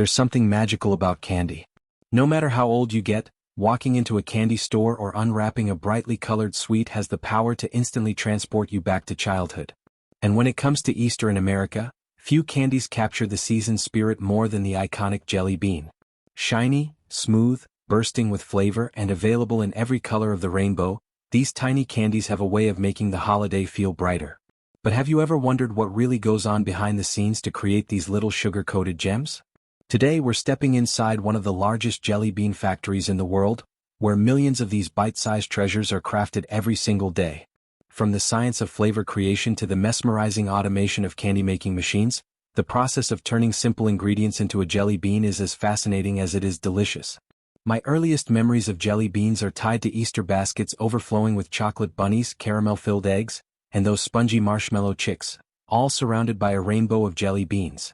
There's something magical about candy. No matter how old you get, walking into a candy store or unwrapping a brightly colored sweet has the power to instantly transport you back to childhood. And when it comes to Easter in America, few candies capture the season spirit more than the iconic jelly bean. Shiny, smooth, bursting with flavor and available in every color of the rainbow, these tiny candies have a way of making the holiday feel brighter. But have you ever wondered what really goes on behind the scenes to create these little sugar-coated gems? Today we're stepping inside one of the largest jelly bean factories in the world, where millions of these bite-sized treasures are crafted every single day. From the science of flavor creation to the mesmerizing automation of candy-making machines, the process of turning simple ingredients into a jelly bean is as fascinating as it is delicious. My earliest memories of jelly beans are tied to Easter baskets overflowing with chocolate bunnies, caramel-filled eggs, and those spongy marshmallow chicks, all surrounded by a rainbow of jelly beans.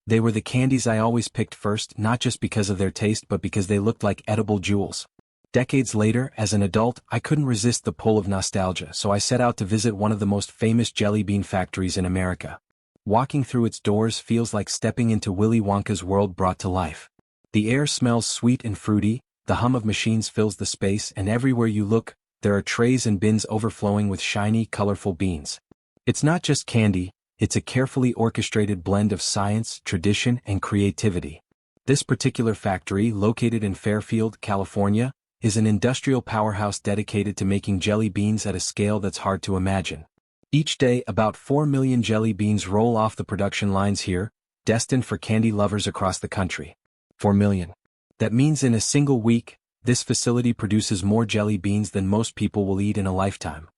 They were the candies I always picked first, not just because of their taste but because they looked like edible jewels. Decades later, as an adult, I couldn't resist the pull of nostalgia, so I set out to visit one of the most famous jelly bean factories in America. Walking through its doors feels like stepping into Willy Wonka's world brought to life. The air smells sweet and fruity, the hum of machines fills the space, and everywhere you look, there are trays and bins overflowing with shiny, colorful beans. It's not just candy, it's a carefully orchestrated blend of science, tradition, and creativity. This particular factory, located in Fairfield, California, is an industrial powerhouse dedicated to making jelly beans at a scale that's hard to imagine. Each day, about 4 million jelly beans roll off the production lines here, destined for candy lovers across the country. 4 million. That means in a single week, this facility produces more jelly beans than most people will eat in a lifetime.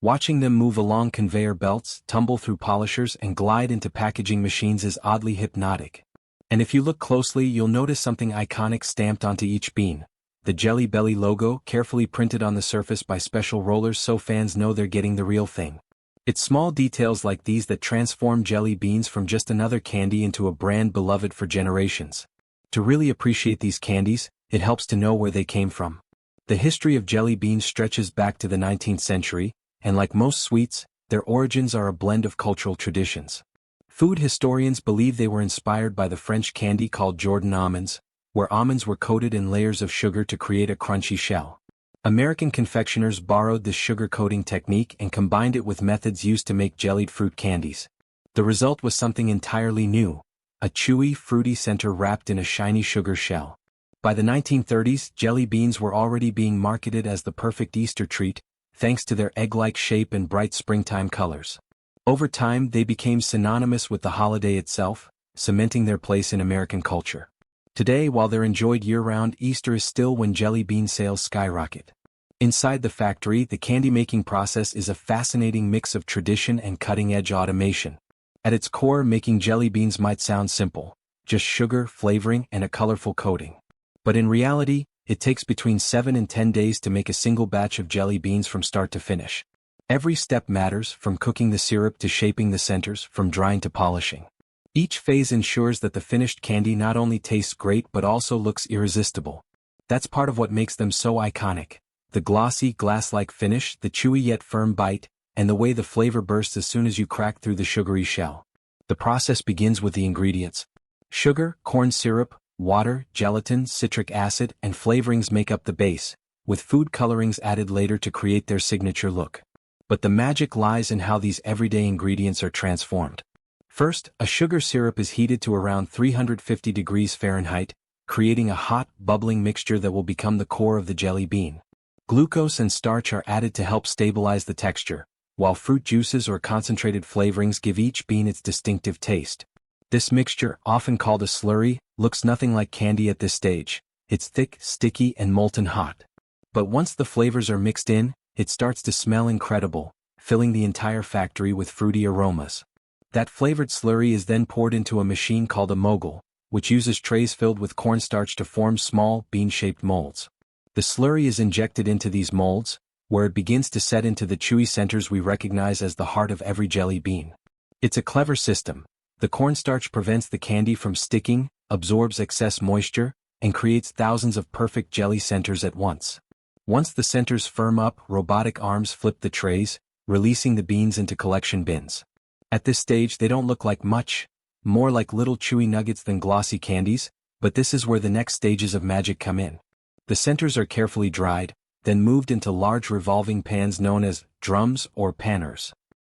Watching them move along conveyor belts, tumble through polishers, and glide into packaging machines is oddly hypnotic. And if you look closely, you'll notice something iconic stamped onto each bean. The Jelly Belly logo, carefully printed on the surface by special rollers so fans know they're getting the real thing. It's small details like these that transform jelly beans from just another candy into a brand beloved for generations. To really appreciate these candies, it helps to know where they came from. The history of jelly beans stretches back to the 19th century, and like most sweets, their origins are a blend of cultural traditions. Food historians believe they were inspired by the French candy called Jordan almonds, where almonds were coated in layers of sugar to create a crunchy shell. American confectioners borrowed this sugar coating technique and combined it with methods used to make jellied fruit candies. The result was something entirely new, a chewy, fruity center wrapped in a shiny sugar shell. By the 1930s, jelly beans were already being marketed as the perfect Easter treat, thanks to their egg-like shape and bright springtime colors. Over time, they became synonymous with the holiday itself, cementing their place in American culture. Today, while they're enjoyed year-round, Easter is still when jelly bean sales skyrocket. Inside the factory, the candy-making process is a fascinating mix of tradition and cutting-edge automation. At its core, making jelly beans might sound simple, just sugar, flavoring, and a colorful coating. But in reality, it takes between 7 and 10 days to make a single batch of jelly beans from start to finish. Every step matters, from cooking the syrup to shaping the centers, from drying to polishing. Each phase ensures that the finished candy not only tastes great but also looks irresistible. That's part of what makes them so iconic. The glossy, glass-like finish, the chewy yet firm bite, and the way the flavor bursts as soon as you crack through the sugary shell. The process begins with the ingredients. Sugar, corn syrup, water, gelatin, citric acid, and flavorings make up the base, with food colorings added later to create their signature look. But the magic lies in how these everyday ingredients are transformed. First, a sugar syrup is heated to around 350 degrees Fahrenheit, creating a hot, bubbling mixture that will become the core of the jelly bean. Glucose and starch are added to help stabilize the texture, while fruit juices or concentrated flavorings give each bean its distinctive taste. This mixture, often called a slurry, looks nothing like candy at this stage. It's thick, sticky, and molten hot. But once the flavors are mixed in, it starts to smell incredible, filling the entire factory with fruity aromas. That flavored slurry is then poured into a machine called a mogul, which uses trays filled with cornstarch to form small, bean-shaped molds. The slurry is injected into these molds, where it begins to set into the chewy centers we recognize as the heart of every jelly bean. It's a clever system. The cornstarch prevents the candy from sticking, absorbs excess moisture, and creates thousands of perfect jelly centers at once. Once the centers firm up, robotic arms flip the trays, releasing the beans into collection bins. At this stage, they don't look like much, more like little chewy nuggets than glossy candies. But this is where the next stages of magic come in. The centers are carefully dried, then moved into large revolving pans known as drums or panners.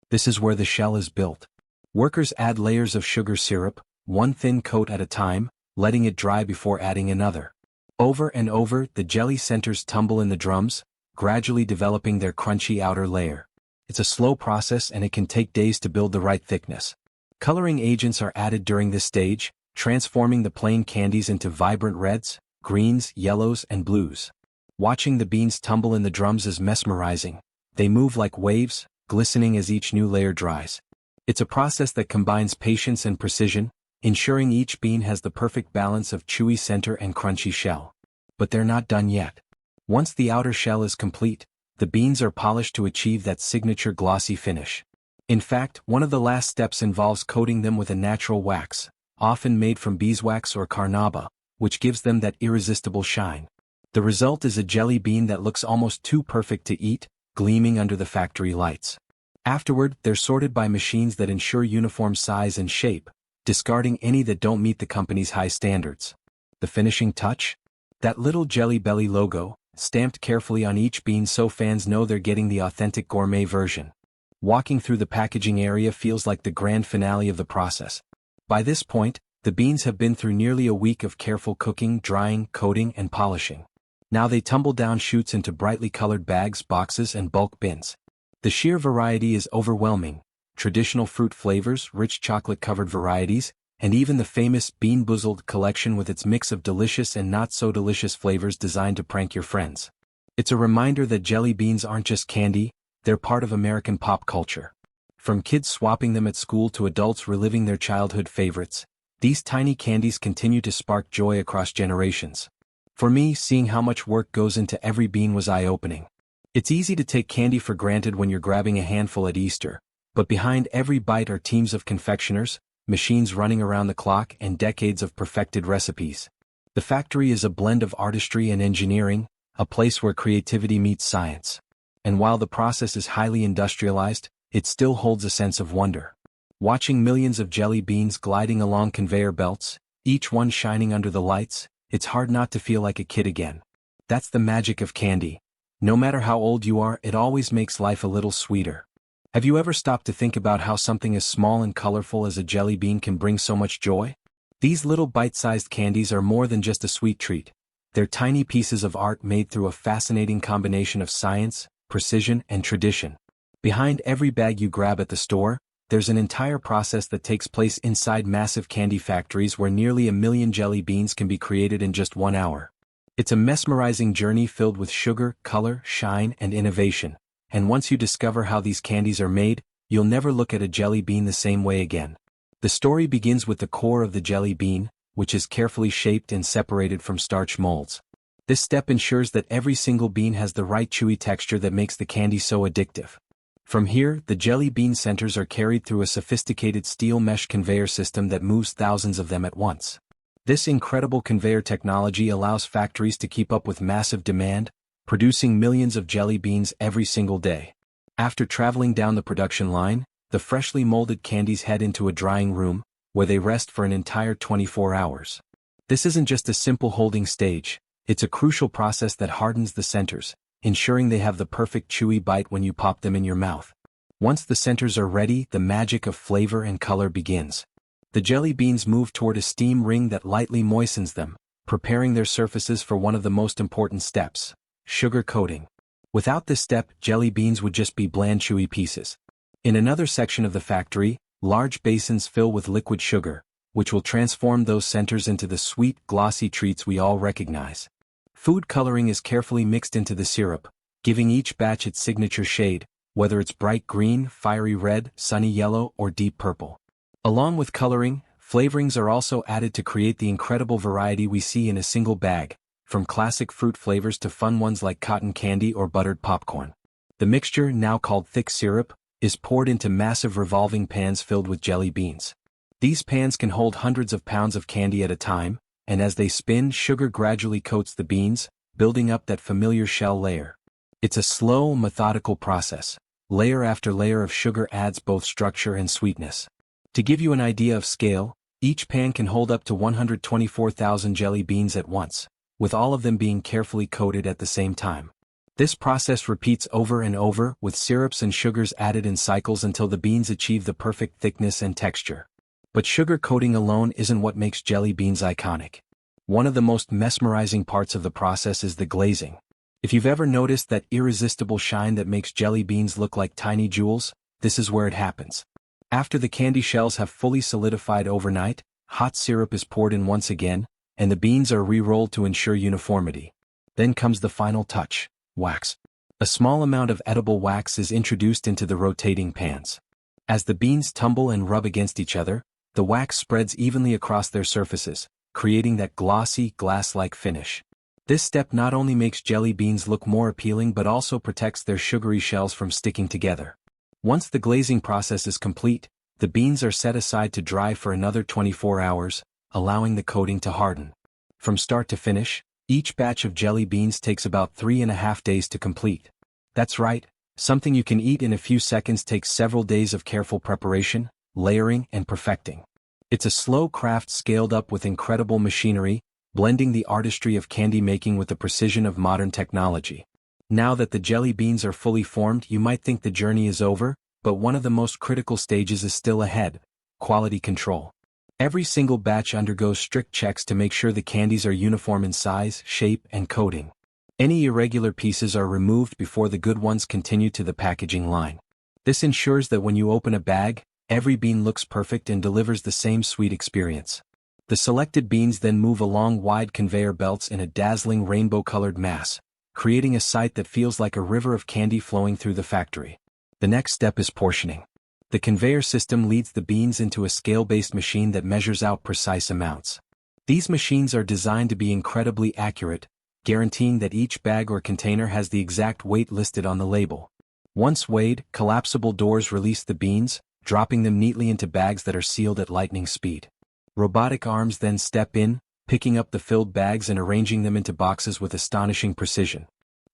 This is where the shell is built. Workers add layers of sugar syrup, one thin coat at a time, letting it dry before adding another. Over and over, the jelly centers tumble in the drums, gradually developing their crunchy outer layer. It's a slow process and it can take days to build the right thickness. Coloring agents are added during this stage, transforming the plain candies into vibrant reds, greens, yellows, and blues. Watching the beans tumble in the drums is mesmerizing. They move like waves, glistening as each new layer dries. It's a process that combines patience and precision, ensuring each bean has the perfect balance of chewy center and crunchy shell. But they're not done yet. Once the outer shell is complete, the beans are polished to achieve that signature glossy finish. In fact, one of the last steps involves coating them with a natural wax, often made from beeswax or carnauba, which gives them that irresistible shine. The result is a jelly bean that looks almost too perfect to eat, gleaming under the factory lights. Afterward, they're sorted by machines that ensure uniform size and shape, discarding any that don't meet the company's high standards. The finishing touch? That little Jelly Belly logo, stamped carefully on each bean so fans know they're getting the authentic gourmet version. Walking through the packaging area feels like the grand finale of the process. By this point, the beans have been through nearly a week of careful cooking, drying, coating, and polishing. Now they tumble down chutes into brightly colored bags, boxes, and bulk bins. The sheer variety is overwhelming. Traditional fruit flavors, rich chocolate-covered varieties, and even the famous Bean Boozled collection with its mix of delicious and not-so-delicious flavors designed to prank your friends. It's a reminder that jelly beans aren't just candy, they're part of American pop culture. From kids swapping them at school to adults reliving their childhood favorites, these tiny candies continue to spark joy across generations. For me, seeing how much work goes into every bean was eye-opening. It's easy to take candy for granted when you're grabbing a handful at Easter, but behind every bite are teams of confectioners, machines running around the clock, and decades of perfected recipes. The factory is a blend of artistry and engineering, a place where creativity meets science. And while the process is highly industrialized, it still holds a sense of wonder. Watching millions of jelly beans gliding along conveyor belts, each one shining under the lights, it's hard not to feel like a kid again. That's the magic of candy. No matter how old you are, it always makes life a little sweeter. Have you ever stopped to think about how something as small and colorful as a jelly bean can bring so much joy? These little bite-sized candies are more than just a sweet treat. They're tiny pieces of art made through a fascinating combination of science, precision, and tradition. Behind every bag you grab at the store, there's an entire process that takes place inside massive candy factories where nearly 1 million jelly beans can be created in just 1 hour. It's a mesmerizing journey filled with sugar, color, shine, and innovation. And once you discover how these candies are made, you'll never look at a jelly bean the same way again. The story begins with the core of the jelly bean, which is carefully shaped and separated from starch molds. This step ensures that every single bean has the right chewy texture that makes the candy so addictive. From here, the jelly bean centers are carried through a sophisticated steel mesh conveyor system that moves thousands of them at once. This incredible conveyor technology allows factories to keep up with massive demand, producing millions of jelly beans every single day. After traveling down the production line, the freshly molded candies head into a drying room, where they rest for an entire 24 hours. This isn't just a simple holding stage, it's a crucial process that hardens the centers, ensuring they have the perfect chewy bite when you pop them in your mouth. Once the centers are ready, the magic of flavor and color begins. The jelly beans move toward a steam ring that lightly moistens them, preparing their surfaces for one of the most important steps: sugar coating. Without this step, jelly beans would just be bland chewy pieces. In another section of the factory, large basins fill with liquid sugar, which will transform those centers into the sweet, glossy treats we all recognize. Food coloring is carefully mixed into the syrup, giving each batch its signature shade, whether it's bright green, fiery red, sunny yellow, or deep purple. Along with coloring, flavorings are also added to create the incredible variety we see in a single bag, from classic fruit flavors to fun ones like cotton candy or buttered popcorn. The mixture, now called thick syrup, is poured into massive revolving pans filled with jelly beans. These pans can hold hundreds of pounds of candy at a time, and as they spin, sugar gradually coats the beans, building up that familiar shell layer. It's a slow, methodical process. Layer after layer of sugar adds both structure and sweetness. To give you an idea of scale, Each pan can hold up to 124,000 jelly beans at once, with all of them being carefully coated at the same time. This process repeats over and over, with syrups and sugars added in cycles until the beans achieve the perfect thickness and texture. But sugar coating alone isn't what makes jelly beans iconic. One of the most mesmerizing parts of the process is the glazing. If you've ever noticed that irresistible shine that makes jelly beans look like tiny jewels, this is where it happens. After the candy shells have fully solidified overnight, hot syrup is poured in once again, and the beans are re-rolled to ensure uniformity. Then comes the final touch, wax. A small amount of edible wax is introduced into the rotating pans. As the beans tumble and rub against each other, the wax spreads evenly across their surfaces, creating that glossy, glass-like finish. This step not only makes jelly beans look more appealing but also protects their sugary shells from sticking together. Once the glazing process is complete, the beans are set aside to dry for another 24 hours, allowing the coating to harden. From start to finish, each batch of jelly beans takes about 3.5 days to complete. That's right, something you can eat in a few seconds takes several days of careful preparation, layering, and perfecting. It's a slow craft scaled up with incredible machinery, blending the artistry of candy making with the precision of modern technology. Now that the jelly beans are fully formed, you might think the journey is over, but one of the most critical stages is still ahead: quality control. Every single batch undergoes strict checks to make sure the candies are uniform in size, shape, and coating. Any irregular pieces are removed before the good ones continue to the packaging line. This ensures that when you open a bag, every bean looks perfect and delivers the same sweet experience. The selected beans then move along wide conveyor belts in a dazzling rainbow-colored mass, creating a sight that feels like a river of candy flowing through the factory. The next step is portioning. The conveyor system leads the beans into a scale-based machine that measures out precise amounts. These machines are designed to be incredibly accurate, guaranteeing that each bag or container has the exact weight listed on the label. Once weighed, collapsible doors release the beans, dropping them neatly into bags that are sealed at lightning speed. Robotic arms then step in, picking up the filled bags and arranging them into boxes with astonishing precision.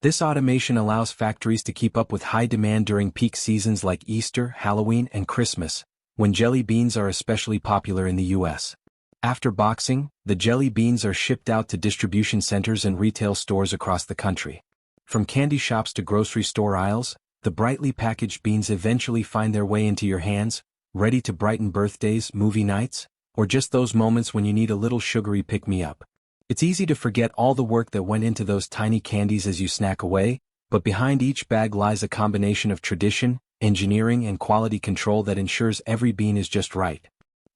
This automation allows factories to keep up with high demand during peak seasons like Easter, Halloween, and Christmas, when jelly beans are especially popular in the US. After boxing, the jelly beans are shipped out to distribution centers and retail stores across the country. From candy shops to grocery store aisles, the brightly packaged beans eventually find their way into your hands, ready to brighten birthdays, movie nights, or just those moments when you need a little sugary pick-me-up. It's easy to forget all the work that went into those tiny candies as you snack away, but behind each bag lies a combination of tradition, engineering, and quality control that ensures every bean is just right.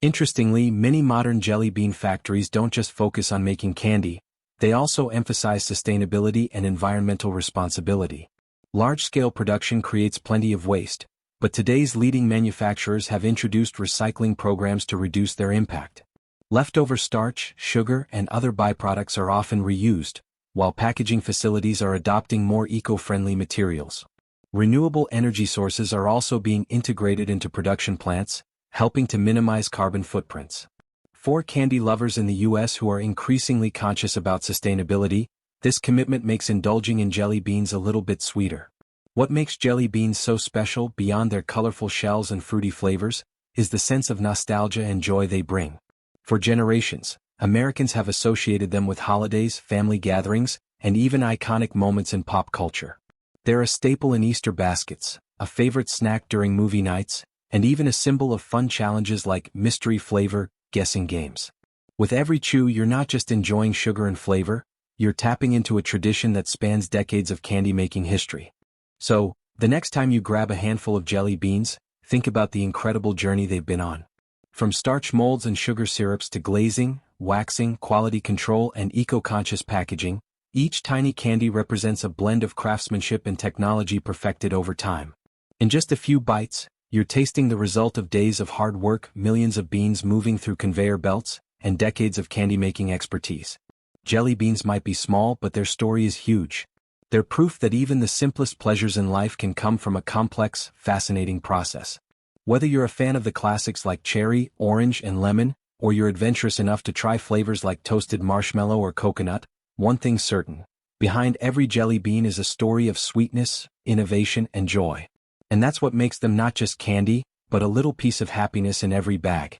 Interestingly, many modern jelly bean factories don't just focus on making candy, they also emphasize sustainability and environmental responsibility. Large-scale production creates plenty of waste, but today's leading manufacturers have introduced recycling programs to reduce their impact. Leftover starch, sugar, and other byproducts are often reused, while packaging facilities are adopting more eco-friendly materials. Renewable energy sources are also being integrated into production plants, helping to minimize carbon footprints. For candy lovers in the US who are increasingly conscious about sustainability, this commitment makes indulging in jelly beans a little bit sweeter. What makes jelly beans so special beyond their colorful shells and fruity flavors is the sense of nostalgia and joy they bring. For generations, Americans have associated them with holidays, family gatherings, and even iconic moments in pop culture. They're a staple in Easter baskets, a favorite snack during movie nights, and even a symbol of fun challenges like mystery flavor guessing games. With every chew, you're not just enjoying sugar and flavor, you're tapping into a tradition that spans decades of candy-making history. So, the next time you grab a handful of jelly beans, think about the incredible journey they've been on. From starch molds and sugar syrups to glazing, waxing, quality control, and eco-conscious packaging, each tiny candy represents a blend of craftsmanship and technology perfected over time. In just a few bites, you're tasting the result of days of hard work, millions of beans moving through conveyor belts, and decades of candy-making expertise. Jelly beans might be small, but their story is huge. They're proof that even the simplest pleasures in life can come from a complex, fascinating process. Whether you're a fan of the classics like cherry, orange, and lemon, or you're adventurous enough to try flavors like toasted marshmallow or coconut, one thing's certain: behind every jelly bean is a story of sweetness, innovation, and joy. And that's what makes them not just candy, but a little piece of happiness in every bag.